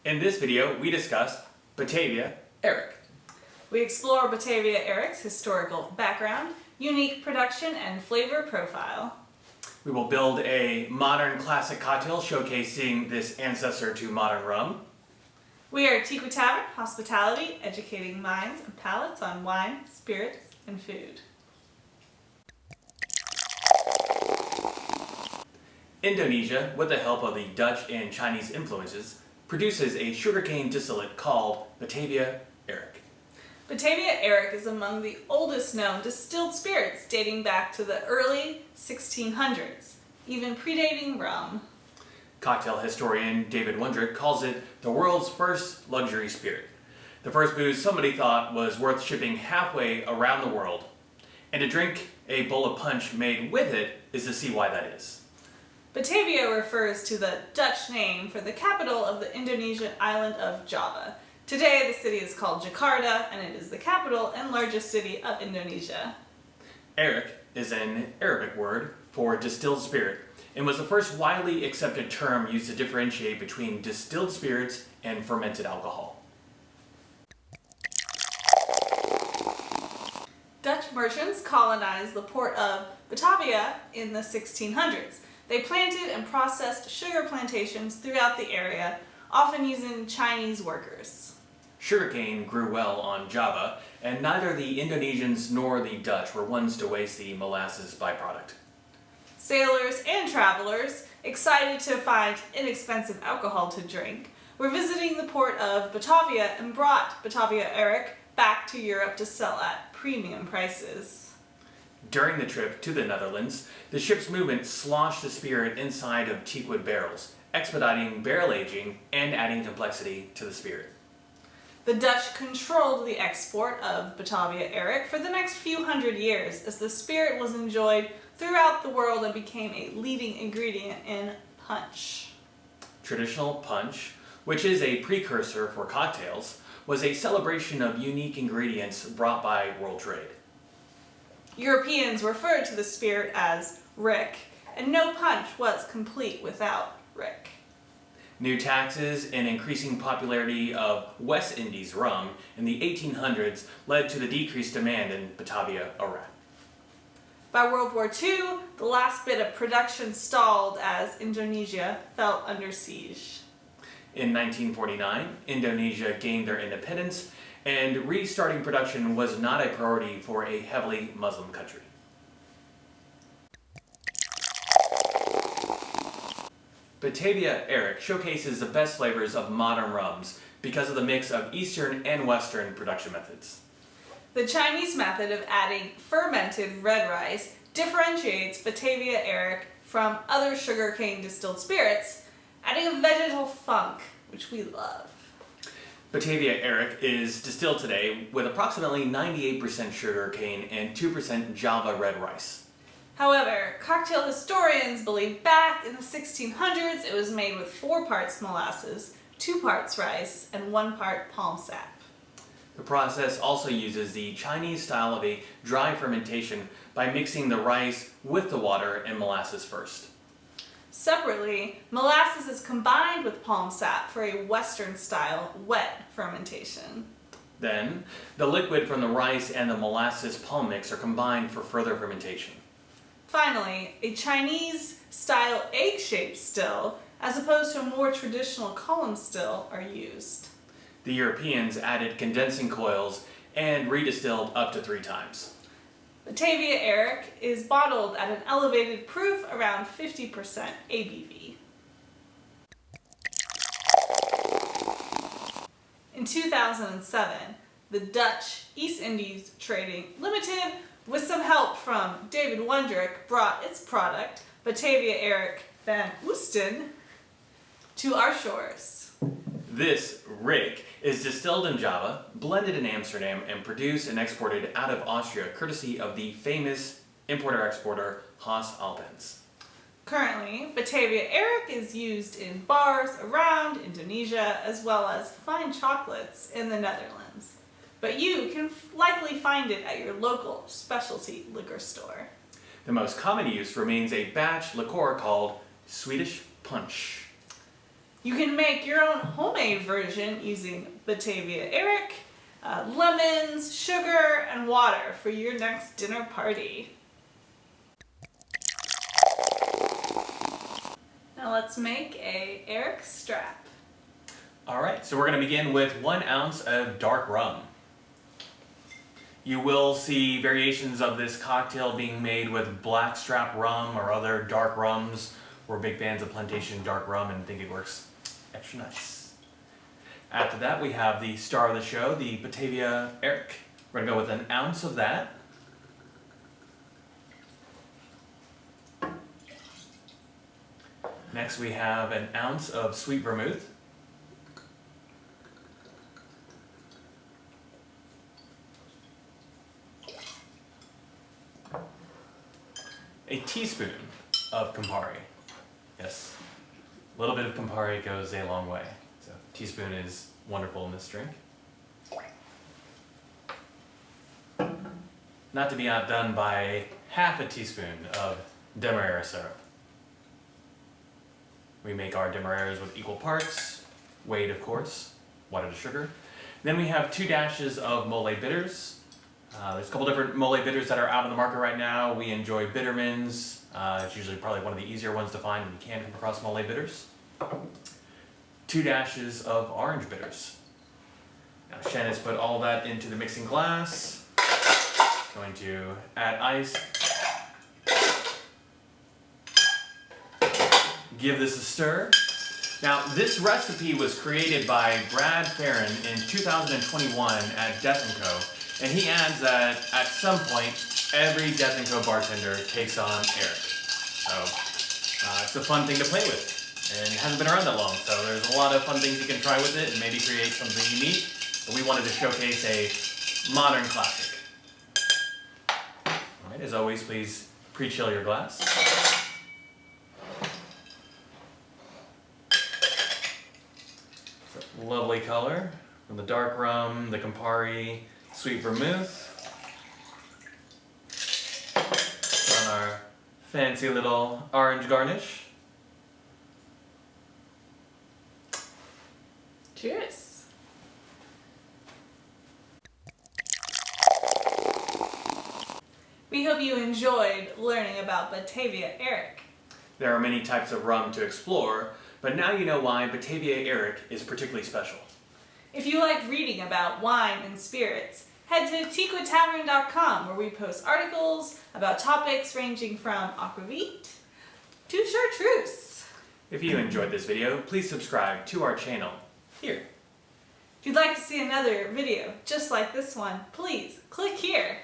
In this video, we discuss Batavia Arrack. We explore Batavia Arrack's historical background, unique production, and flavor profile. We will build a modern classic cocktail showcasing this ancestor to modern rum. We are Tequila Tavern Hospitality, educating minds and palates on wine, spirits, and food. Indonesia, with the help of the Dutch and Chinese influences, produces a sugarcane distillate called Batavia Arrack. Batavia Arrack is among the oldest known distilled spirits, dating back to the early 1600s, even predating rum. Cocktail historian David Wondrich calls it the world's first luxury spirit. The first booze somebody thought was worth shipping halfway around the world. And to drink a bowl of punch made with it is to see why that is. Batavia refers to the Dutch name for the capital of the Indonesian island of Java. Today, the city is called Jakarta, and it is the capital and largest city of Indonesia. Arrack is an Arabic word for distilled spirit and was the first widely accepted term used to differentiate between distilled spirits and fermented alcohol. Dutch merchants colonized the port of Batavia in the 1600s. They planted and processed sugar plantations throughout the area, often using Chinese workers. Sugarcane grew well on Java, and neither the Indonesians nor the Dutch were ones to waste the molasses byproduct. Sailors and travelers, excited to find inexpensive alcohol to drink, were visiting the port of Batavia and brought Batavia Arrack back to Europe to sell at premium prices. During the trip to the Netherlands, the ship's movement sloshed the spirit inside of teakwood barrels, expediting barrel aging and adding complexity to the spirit. The Dutch controlled the export of Batavia Arrack for the next few hundred years as the spirit was enjoyed throughout the world and became a leading ingredient in punch. Traditional punch, which is a precursor for cocktails, was a celebration of unique ingredients brought by world trade. Europeans referred to the spirit as Rick, and no punch was complete without Rick. New taxes and increasing popularity of West Indies rum in the 1800s led to the decreased demand in Batavia Arrack. By World War II, the last bit of production stalled as Indonesia fell under siege. In 1949, Indonesia gained their independence, and restarting production was not a priority for a heavily Muslim country. Batavia Arrack showcases the best flavors of modern rums because of the mix of Eastern and Western production methods. The Chinese method of adding fermented red rice differentiates Batavia Arrack from other sugarcane distilled spirits, adding a vegetal funk, which we love. Batavia Arrack is distilled today with approximately 98% sugarcane and 2% Java red rice. However, cocktail historians believe back in the 1600s it was made with 4 parts molasses, 2 parts rice, and 1 part palm sap. The process also uses the Chinese style of a dry fermentation by mixing the rice with the water and molasses first. Separately, molasses is combined with palm sap for a Western-style wet fermentation. Then, the liquid from the rice and the molasses palm mix are combined for further fermentation. Finally, a Chinese-style egg-shaped still, as opposed to a more traditional column still, are used. The Europeans added condensing coils and redistilled up to 3 times. Batavia Arrack is bottled at an elevated proof around 50% ABV. In 2007, the Dutch East Indies Trading Limited, with some help from David Wondrich, brought its product, Batavia Arrack van Oosten, to our shores. This Rick is distilled in Java, blended in Amsterdam, and produced and exported out of Austria courtesy of the famous importer-exporter Haas Alpens. Currently, Batavia Arrack is used in bars around Indonesia as well as fine chocolates in the Netherlands. But you can likely find it at your local specialty liquor store. The most common use remains a batch liqueur called Swedish punch. You can make your own homemade version using Batavia Arrack, lemons, sugar, and water for your next dinner party. Now let's make a Arrack Strap. Alright, so we're going to begin with 1 ounce of dark rum. You will see variations of this cocktail being made with black strap rum or other dark rums. We're big fans of plantation dark rum and think it works extra nice. After that, we have the star of the show, the Batavia Arrack. We're going to go with 1 ounce of that. Next, we have 1 ounce of sweet vermouth. A teaspoon of Campari. Yes, a little bit of Campari goes a long way. So, a teaspoon is wonderful in this drink. Not to be outdone by half a teaspoon of demerara syrup. We make our demerara's with equal parts, weighed of course, water to sugar. Then we have 2 dashes of mole bitters. There's a couple different mole bitters that are out on the market right now. We enjoy Bittermans. It's usually probably one of the easier ones to find when you can come across mole bitters. 2 dashes of orange bitters. Now Shen has put all that into the mixing glass. Going to add ice. Give this a stir. Now this recipe was created by Brad Farron in 2021 at Death & Co. And he adds that at some point, every Death & Co. bartender takes on Arrack. So, it's a fun thing to play with. And it hasn't been around that long, so there's a lot of fun things you can try with it and maybe create something unique. But we wanted to showcase a modern classic. Alright, as always, please pre-chill your glass. It's a lovely color from the dark rum, the Campari, sweet vermouth. On our fancy little orange garnish. Cheers. We hope you enjoyed learning about Batavia Arrack. There are many types of rum to explore, but now you know why Batavia Arrack is particularly special. If you like reading about wine and spirits, head to tequatavern.com where we post articles about topics ranging from aquavit to chartreuse. If you enjoyed this video, please subscribe to our channel here. If you'd like to see another video just like this one, please click here.